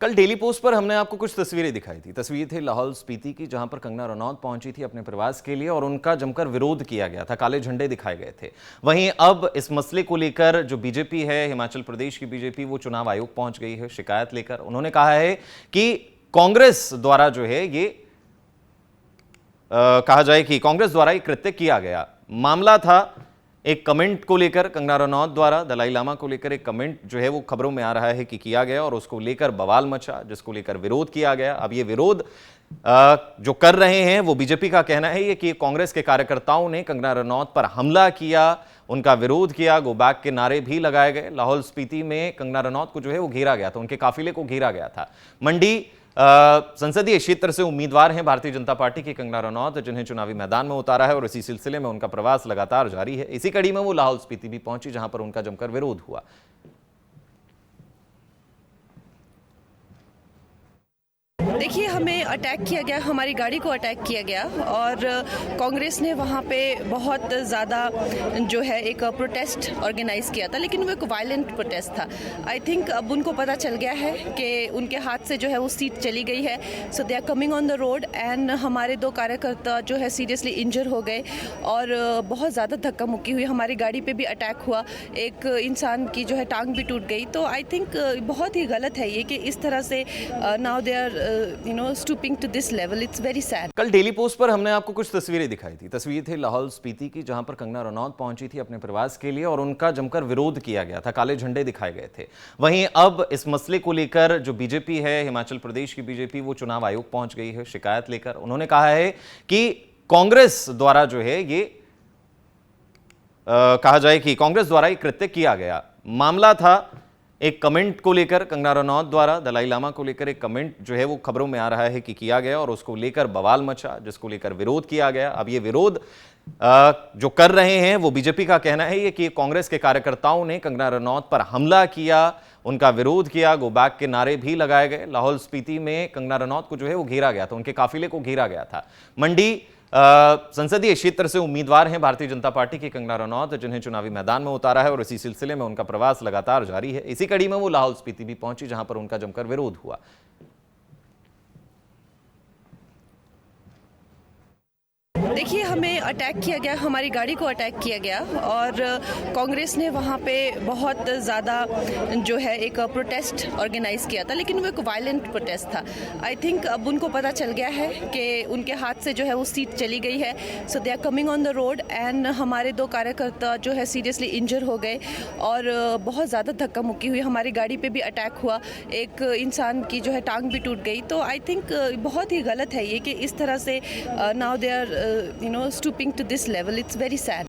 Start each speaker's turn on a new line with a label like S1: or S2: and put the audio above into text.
S1: कल Daily Post पर हमने आपको कुछ तस्वीरें दिखाई थी। तस्वीर थी लाहौल स्पीति की, जहां पर कंगना रनौत पहुंची थी अपने प्रवास के लिए और उनका जमकर विरोध किया गया था, काले झंडे दिखाए गए थे। वहीं अब इस मसले को लेकर जो बीजेपी है, हिमाचल प्रदेश की बीजेपी, वो चुनाव आयोग पहुंच गई है शिकायत लेकर। उन्होंने कहा है कि कांग्रेस द्वारा जो है ये कहा जाए कि कांग्रेस द्वारा ये कृत्य किया गया। मामला था एक कमेंट को लेकर, कंगना रनौत द्वारा दलाई लामा को लेकर एक कमेंट जो है वो खबरों में आ रहा है कि किया गया और उसको लेकर बवाल मचा, जिसको लेकर विरोध किया गया। अब ये विरोध जो कर रहे हैं वो बीजेपी का कहना है ये कि कांग्रेस के कार्यकर्ताओं ने कंगना रनौत पर हमला किया, उनका विरोध किया, गो बैक के नारे भी लगाए गए। लाहौल स्पीति में कंगना रनौत को जो है वो घेरा गया था, उनके काफिले को घेरा गया था। मंडी संसदीय क्षेत्र से उम्मीदवार हैं भारतीय जनता पार्टी की कंगना रनौत, जिन्हें चुनावी मैदान में उतारा है और इसी सिलसिले में उनका प्रवास लगातार जारी है। इसी कड़ी में वो लाहौल स्पीति भी पहुंची, जहां पर उनका जमकर विरोध हुआ।
S2: देखिए, हमें अटैक किया गया, हमारी गाड़ी को अटैक किया गया और कांग्रेस ने वहाँ पे बहुत ज़्यादा जो है एक प्रोटेस्ट ऑर्गेनाइज किया था, लेकिन वो एक वायलेंट प्रोटेस्ट था। आई थिंक अब उनको पता चल गया है कि उनके हाथ से जो है वो सीट चली गई है, so they are coming on the road and हमारे 2 कार्यकर्ता जो है सीरियसली इंजर हो गए और बहुत ज़्यादा धक्का मुक्की हुई। हमारी गाड़ी पे भी अटैक हुआ, एक इंसान की जो है टांग भी टूट गई। तो आई थिंक बहुत ही गलत है ये कि इस तरह से now they are stooping to this level. It's very sad.
S1: कल डेली पोस्ट पर हमने आपको कुछ तस्वीरें दिखाई थी। तस्वीर थी लाहौल स्पीति की, जहां पर कंगना रनौत पहुंची थी अपने प्रवास के लिए और उनका जमकर विरोध किया गया था, काले झंडे दिखाए गए थे। वहीं अब इस मसले को लेकर जो बीजेपी है, हिमाचल प्रदेश की बीजेपी, वो चुनाव आयोग पहुंच गई है शिकायत लेकर। उन्होंने कहा है कि कांग्रेस द्वारा जो है ये कहा जाए कि कांग्रेस द्वारा ये कृत्य किया गया। मामला था एक कमेंट को लेकर, कंगना रनौत द्वारा दलाई लामा को लेकर एक कमेंट जो है वो खबरों में आ रहा है कि किया गया और उसको लेकर बवाल मचा, जिसको लेकर विरोध किया गया। अब ये विरोध जो कर रहे हैं वो बीजेपी का कहना है ये कि कांग्रेस के कार्यकर्ताओं ने कंगना रनौत पर हमला किया, उनका विरोध किया, गो बैक के नारे भी लगाए गए। लाहौल स्पीति में कंगना रनौत को जो है वो घेरा गया था, उनके काफिले को घेरा गया था। मंडी संसदीय क्षेत्र से उम्मीदवार हैं भारतीय जनता पार्टी की कंगना रनौत, जिन्हें चुनावी मैदान में उतारा है और इसी सिलसिले में उनका प्रवास लगातार जारी है। इसी कड़ी में वो लाहौल स्पीति भी पहुंची, जहां पर उनका जमकर विरोध हुआ।
S2: देखिए, हमें अटैक किया गया, हमारी गाड़ी को अटैक किया गया और कांग्रेस ने वहाँ पे बहुत ज़्यादा जो है एक प्रोटेस्ट ऑर्गेनाइज किया था, लेकिन वो एक वायलेंट प्रोटेस्ट था। आई थिंक अब उनको पता चल गया है कि उनके हाथ से जो है वो सीट चली गई है, so they are coming on the road and हमारे 2 कार्यकर्ता जो है सीरियसली इंजर हो गए और बहुत ज़्यादा धक्का मुक्की हुई। हमारी गाड़ी पे भी अटैक हुआ, एक इंसान की जो है टांग भी टूट गई। तो आई थिंक बहुत ही गलत है ये कि इस तरह से now they are stooping to this level. It's very sad.